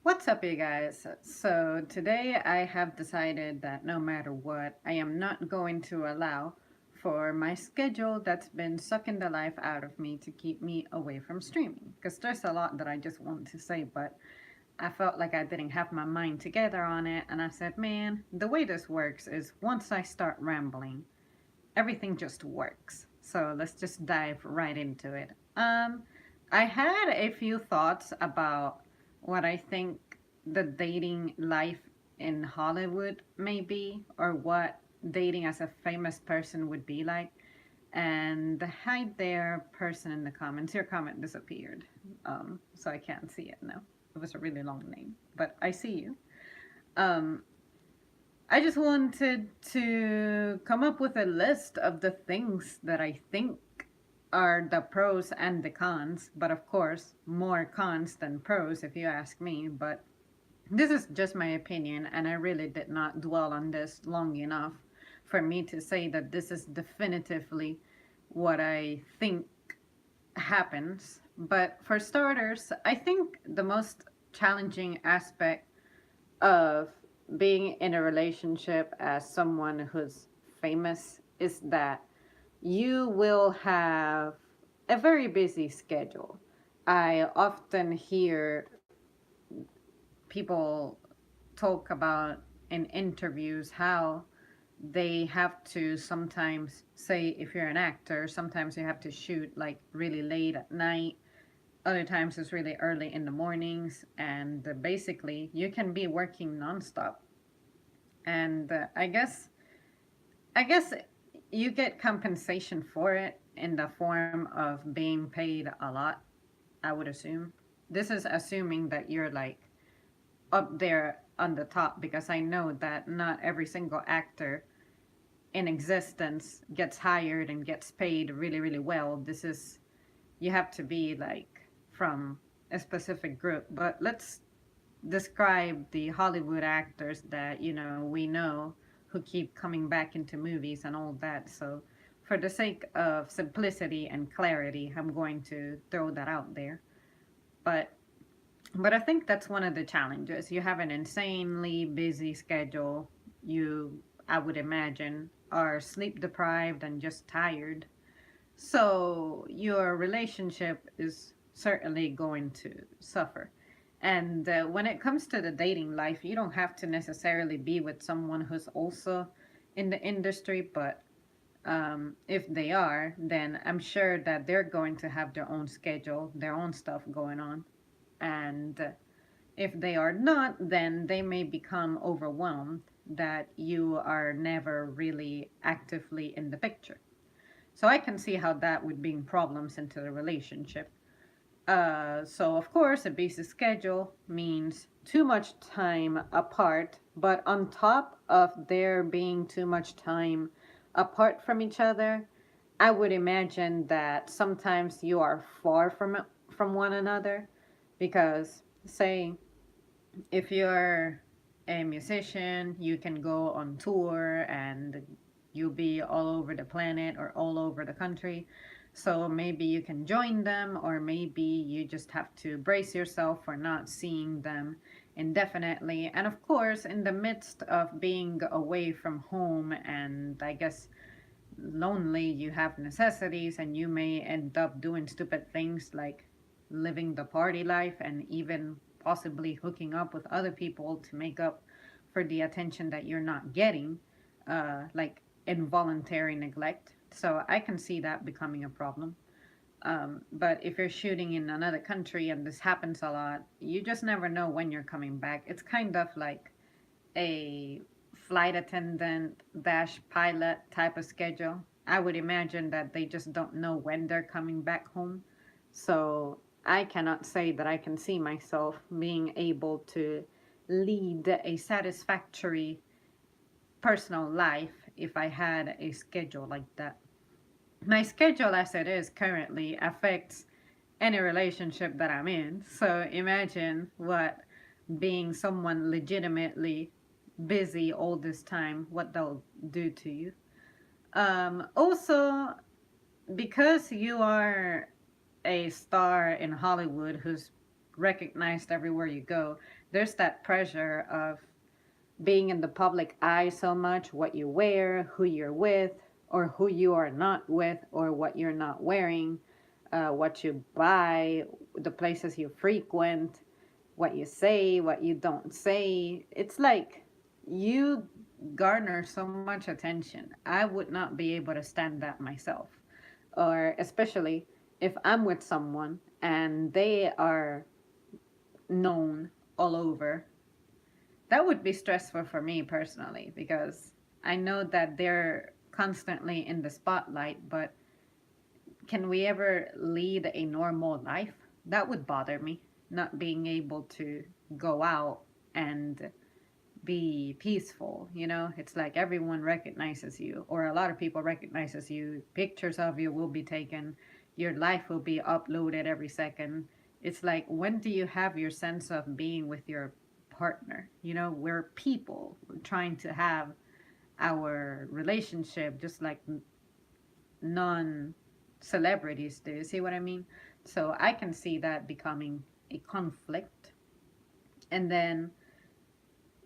What's up, you guys? So, today I have decided that no matter what, I am not going to allow for my schedule that's been sucking the life out of me to keep me away from streaming. Because there's a lot that I just want to say, but I felt like I didn't have my mind together on it, and I said, man, the way this works is once I start rambling, everything just works. So, let's just dive right into it. I had a few thoughts about what I think the dating life in Hollywood may be, or what dating as a famous person would be like. And hi there, person in the comments. Your comment disappeared, so I can't see it now. It was a really long name, but I see you. Um, I just wanted to come up with a list of the things that I think are the pros and the cons, but of course, more cons than pros if you ask me. But this is just my opinion, and I really did not dwell on this long enough for me to say that this is definitively what I think happens. But for starters, I think the most challenging aspect of being in a relationship as someone who's famous is that you will have a very busy schedule. I often hear people talk about in interviews how they have to sometimes say, if you're an actor, sometimes you have to shoot like really late at night, other times it's really early in the mornings, and basically you can be working nonstop. And I guess you get compensation for it in the form of being paid a lot, I would assume. This is assuming that you're like up there on the top, because I know that not every single actor in existence gets hired and gets paid really, really well. This is, you have to be like from a specific group. But let's describe the Hollywood actors that, we know, who keep coming back into movies and all that. So, for the sake of simplicity and clarity, I'm going to throw that out there. But I think that's one of the challenges. You have an insanely busy schedule. You, I would imagine, are sleep deprived and just tired. So your relationship is certainly going to suffer. And when it comes to the dating life, you don't have to necessarily be with someone who's also in the industry, but if they are, then I'm sure that they're going to have their own schedule, their own stuff going on. And if they are not, then they may become overwhelmed that you are never really actively in the picture. So I can see how that would bring problems into the relationship. So of course, a busy schedule means too much time apart, but on top of there being too much time apart from each other, I would imagine that sometimes you are far from one another, because say if you're a musician, you can go on tour and you'll be all over the planet or all over the country. So maybe you can join them, or maybe you just have to brace yourself for not seeing them indefinitely. And of course, in the midst of being away from home and I guess lonely, you have necessities, and you may end up doing stupid things like living the party life and even possibly hooking up with other people to make up for the attention that you're not getting, like involuntary neglect. So I can see that becoming a problem. But if you're shooting in another country and this happens a lot, you just never know when you're coming back. It's kind of like a flight attendant dash pilot type of schedule. I would imagine that they just don't know when they're coming back home. So I cannot say that I can see myself being able to lead a satisfactory personal life if I had a schedule like that. My schedule as it is currently affects any relationship that I'm in. So imagine what being someone legitimately busy all this time, what they'll do to you. Also, because you are a star in Hollywood who's recognized everywhere you go. There's that pressure of being in the public eye so much, what you wear, who you're with, or who you are not with, or what you're not wearing, what you buy, the places you frequent, what you say, what you don't say. It's like you garner so much attention. I would not be able to stand that myself. Or especially if I'm with someone and they are known all over, that would be stressful for me personally because I know that they're constantly in the spotlight, but can we ever lead a normal life? That would bother me, not being able to go out and be peaceful. It's like everyone recognizes you, or a lot of people recognizes you. Pictures of you will be taken. Your life will be uploaded every second. It's like, when do you have your sense of being with your partner? We're people. We're trying to have our relationship just like non celebrities do. See what I mean? So I can see that becoming a conflict. And then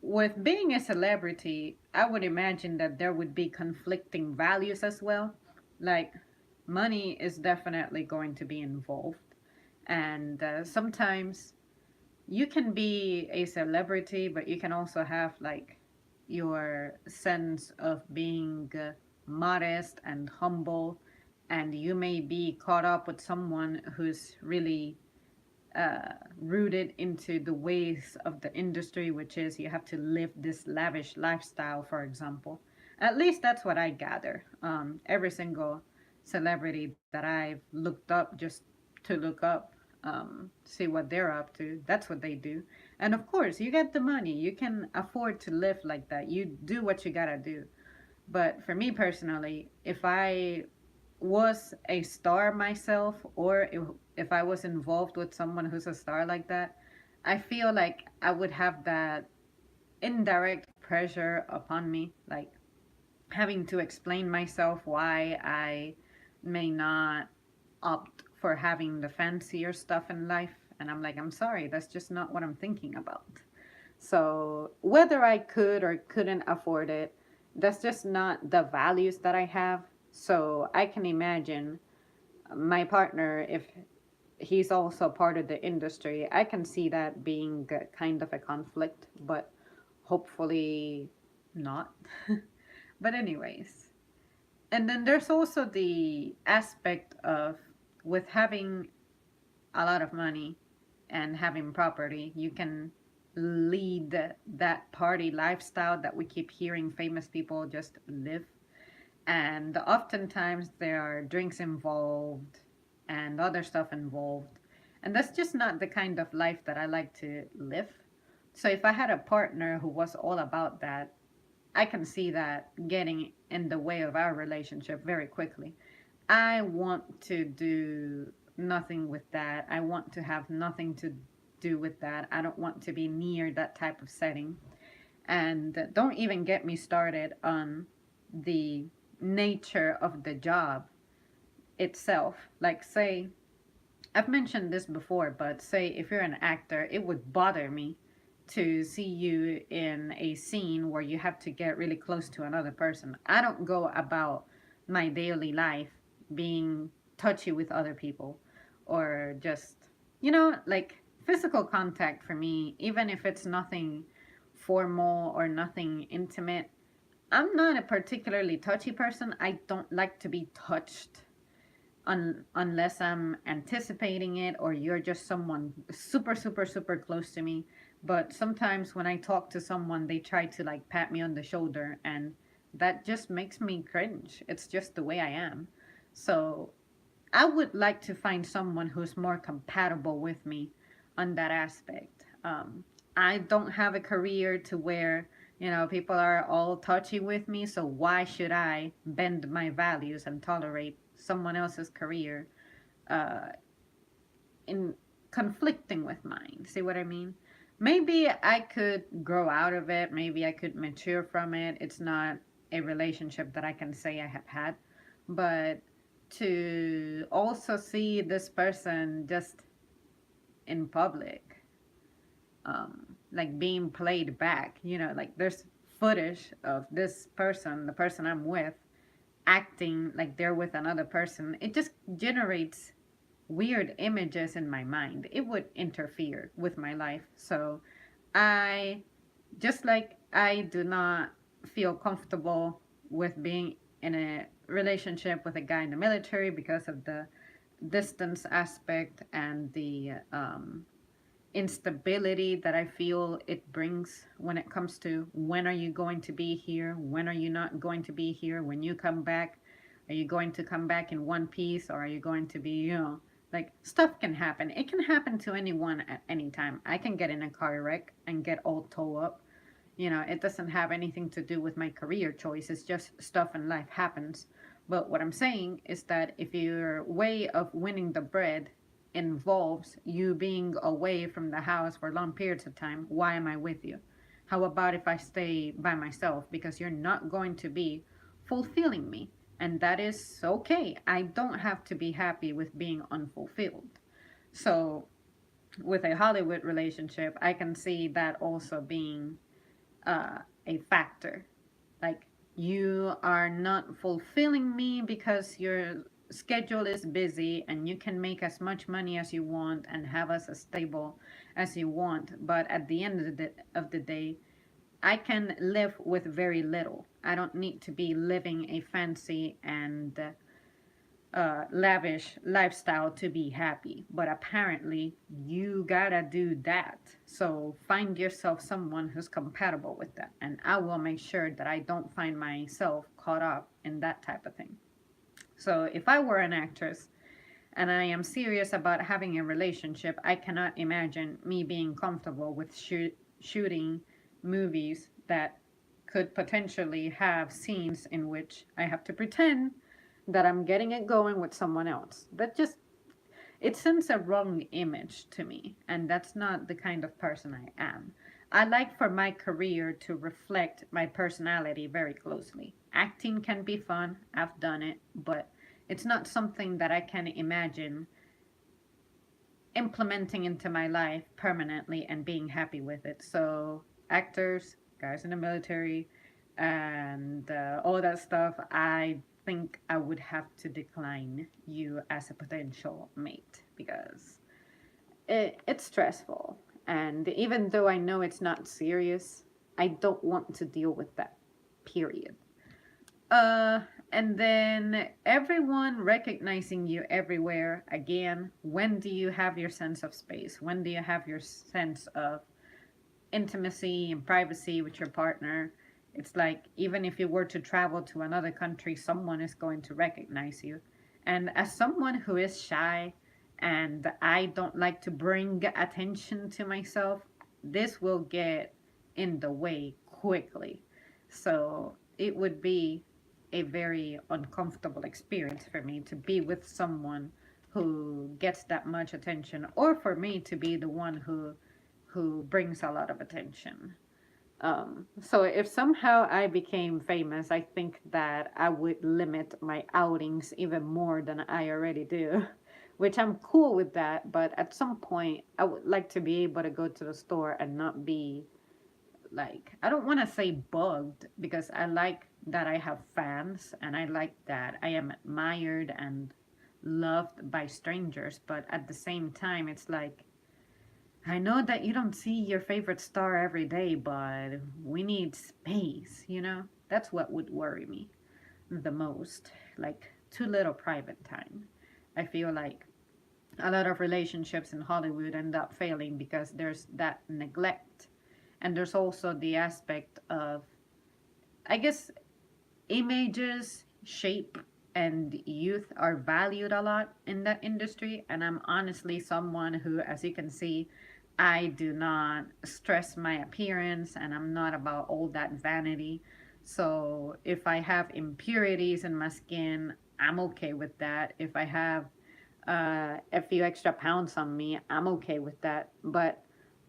with being a celebrity, I would imagine that there would be conflicting values as well. Like, money is definitely going to be involved. And sometimes you can be a celebrity, but you can also have like your sense of being modest and humble. And you may be caught up with someone who's really rooted into the ways of the industry, which is you have to live this lavish lifestyle, for example. At least that's what I gather. Every single celebrity that I've looked up just to look up, see what they're up to, that's what they do. And of course, you get the money, you can afford to live like that. You do what you gotta do. But for me personally, if I was a star myself, or if I was involved with someone who's a star like that, I feel like I would have that indirect pressure upon me, like having to explain myself why I may not opt for having the fancier stuff in life. And I'm like, I'm sorry, that's just not what I'm thinking about. So whether I could or couldn't afford it, that's just not the values that I have. So I can imagine my partner, if he's also part of the industry, I can see that being kind of a conflict, but hopefully not. But, anyways, and then there's also the aspect of with having a lot of money and having property, you can lead that party lifestyle that we keep hearing famous people just live. And oftentimes there are drinks involved and other stuff involved. And that's just not the kind of life that I like to live. So if I had a partner who was all about that, I can see that getting in the way of our relationship very quickly. I want to do nothing with that. I want to have nothing to do with that. I don't want to be near that type of setting. And don't even get me started on the nature of the job itself. Like, say, I've mentioned this before, but say if you're an actor, it would bother me to see you in a scene where you have to get really close to another person. I don't go about my daily life being touchy with other people, or just, like, physical contact for me, even if it's nothing formal or nothing intimate. I'm not a particularly touchy person. I don't like to be touched unless I'm anticipating it, or you're just someone super, super, super close to me. But sometimes when I talk to someone, they try to like pat me on the shoulder, and that just makes me cringe. It's just the way I am. So I would like to find someone who's more compatible with me on that aspect. I don't have a career to where, people are all touchy with me, so why should I bend my values and tolerate someone else's career uh, in conflicting with mine? See what I mean? Maybe I could grow out of it. Maybe I could mature from it. It's not a relationship that I can say I have had. But to also see this person just in public, like being played back. Like there's footage of this person, the person I'm with, acting like they're with another person. It just generates weird images in my mind. It would interfere with my life. So I just like I do not feel comfortable with being in a relationship with a guy in the military because of the distance aspect and the instability that I feel it brings when it comes to when are you going to be here? When are you not going to be here? When you come back, are you going to come back in one piece or are you going to be, like stuff can happen. It can happen to anyone at any time. I can get in a car wreck and get all towed up. It doesn't have anything to do with my career choice. It's just stuff in life happens. But what I'm saying is that if your way of winning the bread involves you being away from the house for long periods of time, why am I with you? How about if I stay by myself? Because you're not going to be fulfilling me. And that is okay. I don't have to be happy with being unfulfilled. So, with a Hollywood relationship, I can see that also being a factor. Like, you are not fulfilling me because your schedule is busy and you can make as much money as you want and have us as stable as you want. But at the end of the day, I can live with very little. I don't need to be living a fancy and lavish lifestyle to be happy. But apparently, you gotta do that. So find yourself someone who's compatible with that. And I will make sure that I don't find myself caught up in that type of thing. So if I were an actress and I am serious about having a relationship, I cannot imagine me being comfortable with shooting movies that could potentially have scenes in which I have to pretend that I'm getting it going with someone else. It sends a wrong image to me, and that's not the kind of person I am. I like for my career to reflect my personality very closely. Acting can be fun, I've done it, but it's not something that I can imagine implementing into my life permanently and being happy with it. So, actors, guys in the military, and all that stuff, I think I would have to decline you as a potential mate because it's stressful. And even though I know it's not serious, I don't want to deal with that, period. Uh, and then everyone recognizing you everywhere again. When do you have your sense of space? When do you have your sense of intimacy and privacy with your partner? It's like even if you were to travel to another country, someone is going to recognize you. And as someone who is shy and I don't like to bring attention to myself, this will get in the way quickly. So it would be a very uncomfortable experience for me to be with someone who gets that much attention or for me to be the one who brings a lot of attention. So if somehow I became famous, I think that I would limit my outings even more than I already do, which I'm cool with that. But at some point, I would like to be able to go to the store and not be like, I don't want to say bugged because I like that I have fans and I like that I am admired and loved by strangers. But at the same time, it's like, I know that you don't see your favorite star every day, but we need space. That's what would worry me the most. Like, too little private time. I feel like a lot of relationships in Hollywood end up failing because there's that neglect. And there's also the aspect of, I guess, images, shape, and youth are valued a lot in that industry. And I'm honestly someone who, as you can see, I do not stress my appearance and I'm not about all that vanity. So if I have impurities in my skin, I'm okay with that. If I have a few extra pounds on me, I'm okay with that. But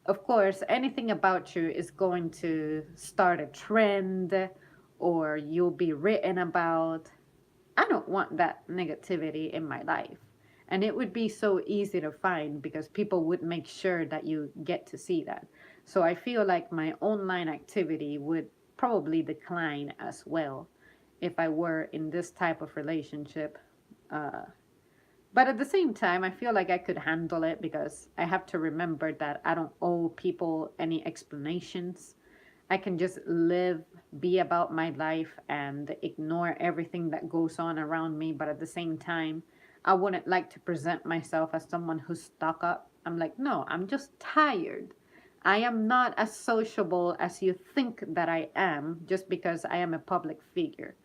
of course, anything about you is going to start a trend or you'll be written about. I don't want that negativity in my life. And it would be so easy to find because people would make sure that you get to see that. So I feel like my online activity would probably decline as well if I were in this type of relationship. Uh, but at the same time, I feel like I could handle it because I have to remember that I don't owe people any explanations. I can just live, be about my life, and ignore everything that goes on around me. But at the same time, I wouldn't like to present myself as someone who's stuck up. I'm like, no, I'm just tired. I am not as sociable as you think that I am just because I am a public figure.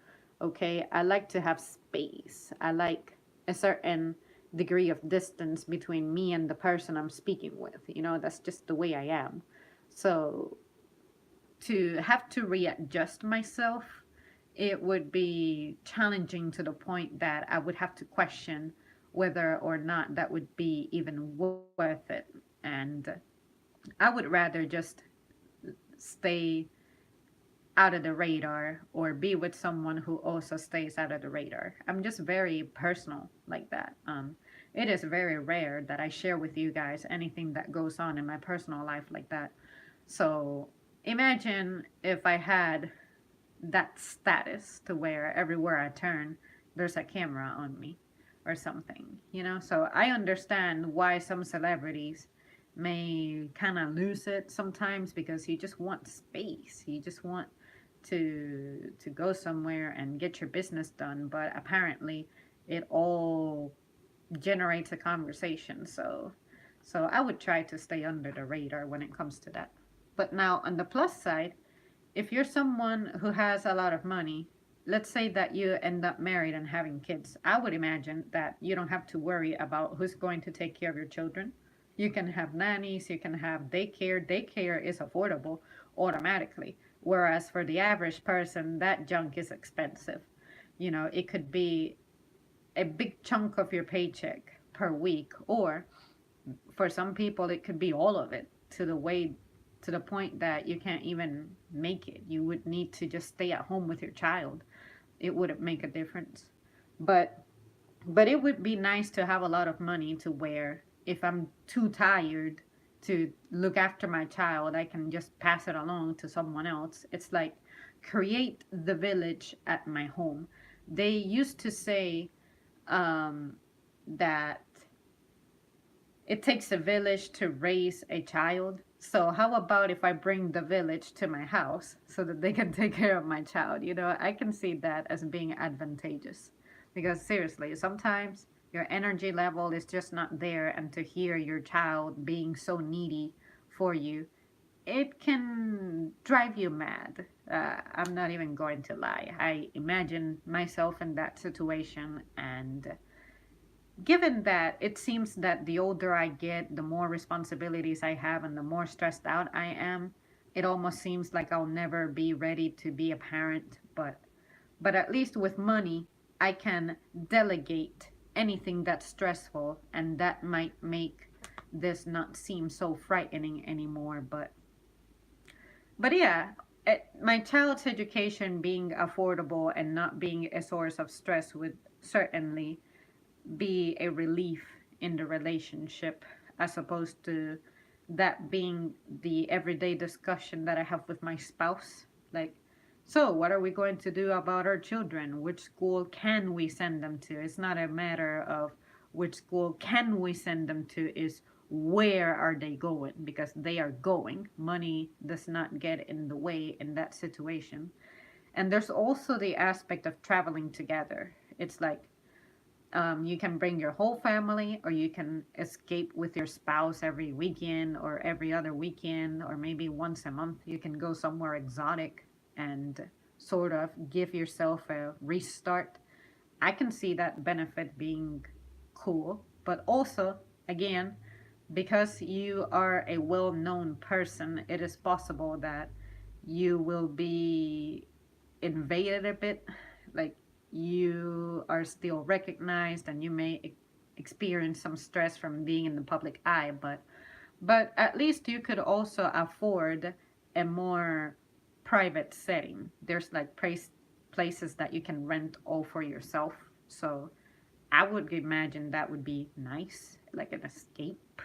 Okay, I like to have space. I like a certain degree of distance between me and the person I'm speaking with. That's just the way I am. So to have to readjust myself, it would be challenging to the point that I would have to question whether or not that would be even worth it. And I would rather just stay out of the radar or be with someone who also stays out of the radar. I'm just very personal like that. It is very rare that I share with you guys anything that goes on in my personal life like that. So imagine if I had that status to where everywhere I turn, there's a camera on me or something. So I understand why some celebrities may kind of lose it sometimes because you just want space. You just want to go somewhere and get your business done, but apparently it all generates a conversation. So I would try to stay under the radar when it comes to that. But now on the plus side, if you're someone who has a lot of money, let's say that you end up married and having kids, I would imagine that you don't have to worry about who's going to take care of your children. You can have nannies, you can have daycare. Daycare is affordable automatically. Whereas for the average person, that junk is expensive. It could be a big chunk of your paycheck per week, or for some people, it could be all of it to the point that you can't even make it. You would need to just stay at home with your child. It wouldn't make a difference. But but it would be nice to have a lot of money to where if I'm too tired to look after my child, I can just pass it along to someone else. It's like create the village at my home. They used to say that it takes a village to raise a child. So how about if I bring the village to my house so that they can take care of my child? I can see that as being advantageous. Because seriously, sometimes your energy level is just not there, and to hear your child being so needy for you, it can drive you mad. I'm not even going to lie. I imagine myself in that situation, and given that it seems that the older I get, the more responsibilities I have and the more stressed out I am, it almost seems like I'll never be ready to be a parent. But at least with money, I can delegate anything that's stressful, and that might make this not seem so frightening anymore. But yeah, my child's education being affordable and not being a source of stress would certainly be a relief in the relationship, as opposed to that being the everyday discussion that I have with my spouse. Like, so what are we going to do about our children? Which school can we send them to? It's not a matter of which school can we send them to, is where are they going, because they are going. Money does not get in the way in that situation. And there's also the aspect of traveling together. It's like you can bring your whole family, or you can escape with your spouse every weekend or every other weekend, or maybe once a month. You can go somewhere exotic and sort of give yourself a restart. I can see that benefit being cool, but also, again, because you are a well known person, it is possible that you will be invaded a bit. Like, you are still recognized and you may experience some stress from being in the public eye, but at least you could also afford a more private setting. There's like places that you can rent all for yourself. So I would imagine that would be nice, like an escape.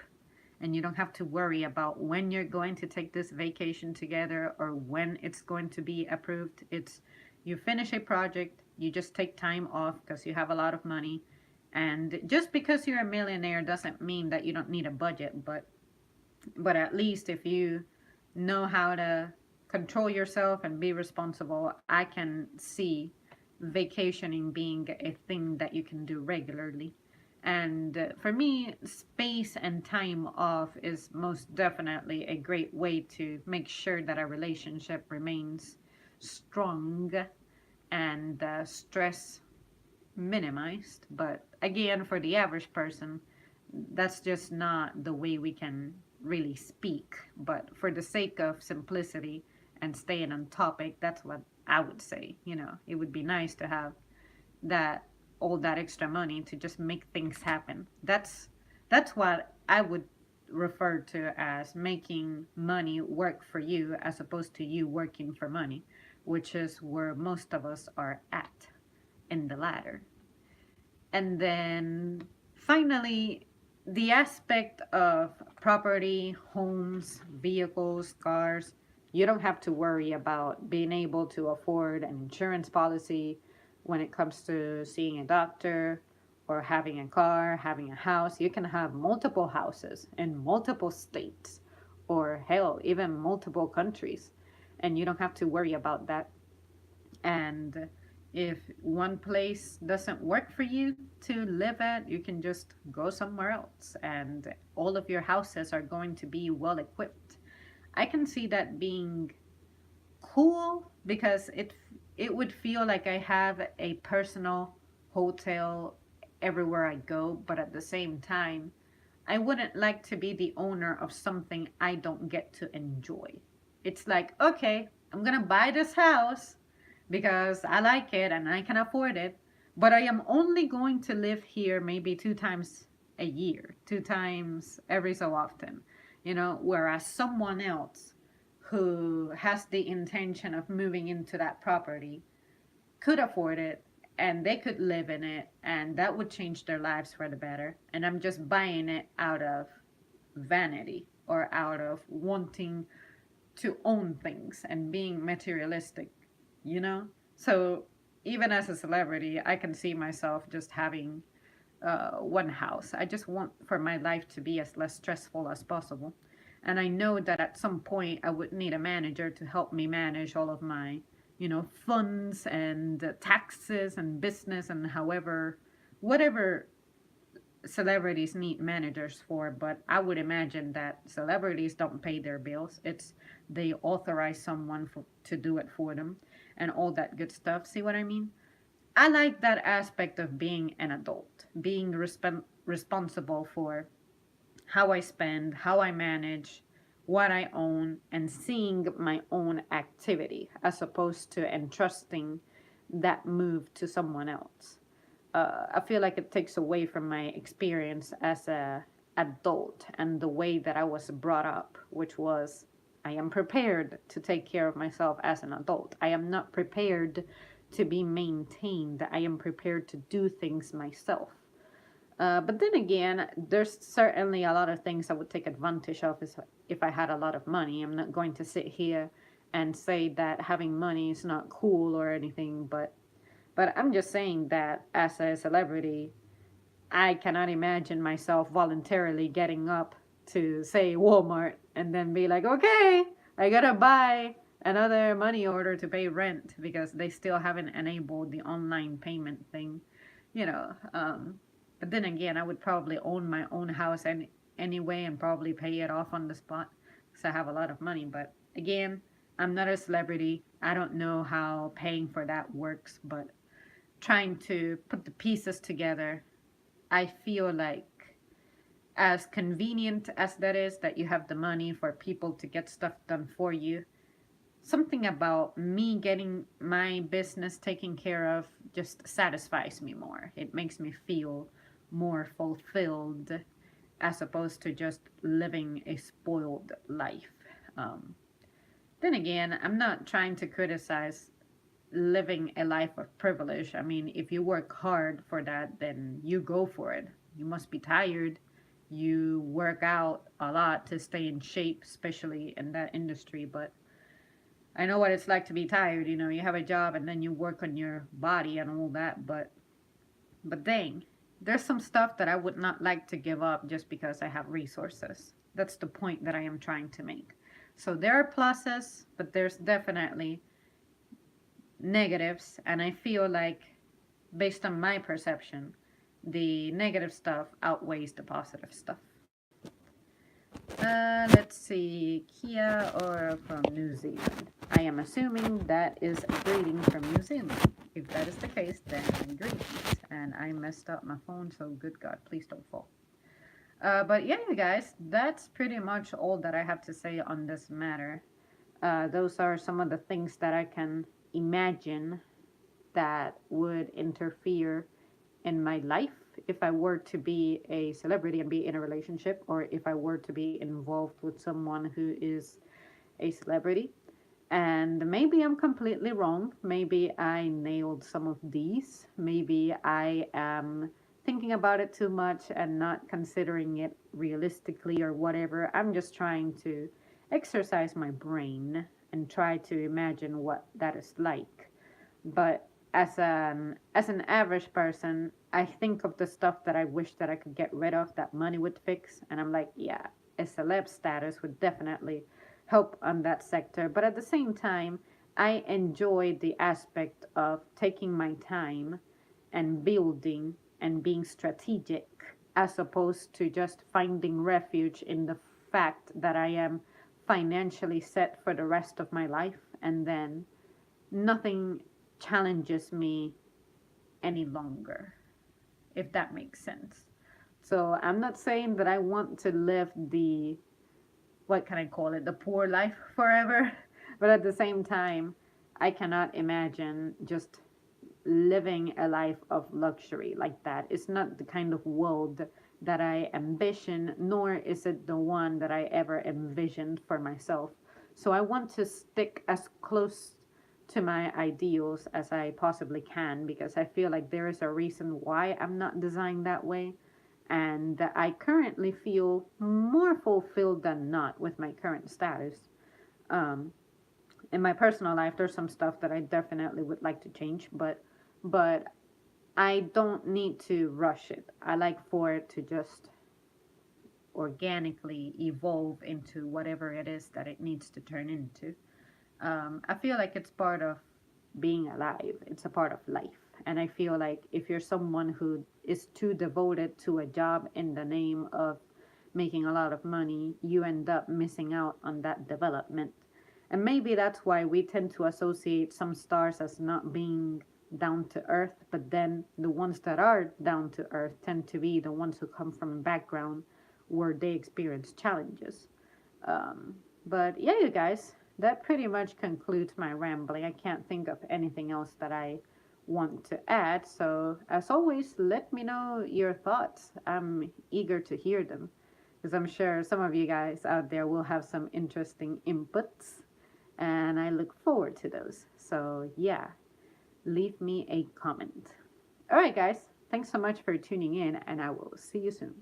and you don't have to worry about when you're going to take this vacation together or when it's going to be approved. It's you finish a project, you just take time off because you have a lot of money. And just because you're a millionaire doesn't mean that you don't need a budget, but at least if you know how to control yourself and be responsible, I can see vacationing being a thing that you can do regularly. And for me, space and time off is most definitely a great way to make sure that a relationship remains strong and stress minimized. But again, for the average person, that's just not the way we can really speak. But for the sake of simplicity and staying on topic, that's what I would say. It would be nice to have that all that extra money to just make things happen. That's what I would refer to as making money work for you as opposed to you working for money, which is where most of us are at in the ladder. And then finally, the aspect of property, homes, vehicles, cars, you don't have to worry about being able to afford an insurance policy when it comes to seeing a doctor or having a car, having a house. You can have multiple houses in multiple states or hell, even multiple countries. And you don't have to worry about that. And if one place doesn't work for you to live at, you can just go somewhere else, and all of your houses are going to be well equipped. I can see that being cool because it would feel like I have a personal hotel everywhere I go, but at the same time, I wouldn't like to be the owner of something I don't get to enjoy. It's like, okay, I'm gonna buy this house because I like it and I can afford it, but I am only going to live here maybe 2 times a year, 2 times every so often, whereas someone else who has the intention of moving into that property could afford it and they could live in it and that would change their lives for the better. And I'm just buying it out of vanity or out of wanting to own things and being materialistic, you know? So even as a celebrity, I can see myself just having one house. I just want for my life to be as less stressful as possible. And I know that at some point I would need a manager to help me manage all of my, funds and taxes and business and whatever celebrities need managers for. But I would imagine that celebrities don't pay their bills. It's they authorize someone to do it for them and all that good stuff. See what I mean? I like that aspect of being an adult, being responsible for how I spend, how I manage, what I own, and seeing my own activity as opposed to entrusting that move to someone else. I feel like it takes away from my experience as a adult and the way that I was brought up, which was I am prepared to take care of myself as an adult. I am not prepared to be maintained. I am prepared to do things myself. But then again, there's certainly a lot of things I would take advantage of if I had a lot of money. I'm not going to sit here and say that having money is not cool or anything, but I'm just saying that as a celebrity, I cannot imagine myself voluntarily getting up to say Walmart and then be like, okay, I gotta buy another money order to pay rent because they still haven't enabled the online payment thing, you know. But then again, I would probably own my own house anyway and probably pay it off on the spot because I have a lot of money. But again, I'm not a celebrity. I don't know how paying for that works, but trying to put the pieces together, I feel like as convenient as that is, that you have the money for people to get stuff done for you, something about me getting my business taken care of just satisfies me more. It makes me feel more fulfilled as opposed to just living a spoiled life. Um, then again, I'm not trying to criticize living a life of privilege. I mean, if you work hard for that, then you go for it. You must be tired. You work out a lot to stay in shape, especially in that industry. But I know what it's like to be tired. You have a job and then you work on your body and all that. But dang, there's some stuff that I would not like to give up just because I have resources. That's the point that I am trying to make. So there are pluses, but there's definitely negatives. And I feel like, based on my perception, the negative stuff outweighs the positive stuff. Let's see, Kia or from New Zealand. I am assuming that is a greeting from New Zealand. If that is the case, then greetings. And I messed up my phone, so good God, please don't fall. But yeah, you guys, that's pretty much all that I have to say on this matter. Those are some of the things that I can imagine that would interfere in my life if I were to be a celebrity and be in a relationship, or if I were to be involved with someone who is a celebrity. And maybe I'm completely wrong. Maybe I nailed some of these. Maybe I am thinking about it too much and not considering it realistically or whatever. I'm just trying to exercise my brain and try to imagine what that is like. But as an average person, I think of the stuff that I wish that I could get rid of, that money would fix, and I'm like, yeah, a celeb status would definitely help on that sector. But at the same time, I enjoy the aspect of taking my time and building and being strategic, as opposed to just finding refuge in the fact that I am financially set for the rest of my life, and then nothing challenges me any longer, if that makes sense. So I'm not saying that I want to live the, what can I call it, the poor life forever, but at the same time, I cannot imagine just living a life of luxury like that. It's not the kind of world that I ambition, nor is it the one that I ever envisioned for myself. So I want to stick as close to my ideals as I possibly can, because I feel like there is a reason why I'm not designed that way. And I currently feel more fulfilled than not with my current status. Um, in my personal life, there's some stuff that I definitely would like to change, but I don't need to rush it. I like for it to just organically evolve into whatever it is that it needs to turn into. I feel like it's part of being alive. It's a part of life. And I feel like if you're someone who is too devoted to a job in the name of making a lot of money, you end up missing out on that development. And maybe that's why we tend to associate some stars as not being down to earth, but then the ones that are down to earth tend to be the ones who come from a background where they experience challenges. Um, but yeah, you guys, that pretty much concludes my rambling. I can't think of anything else that I want to add. So, as always, let me know your thoughts. I'm eager to hear them, because I'm sure some of you guys out there will have some interesting inputs, and I look forward to those. So, yeah, leave me a comment. All right, guys, thanks so much for tuning in, and I will see you soon.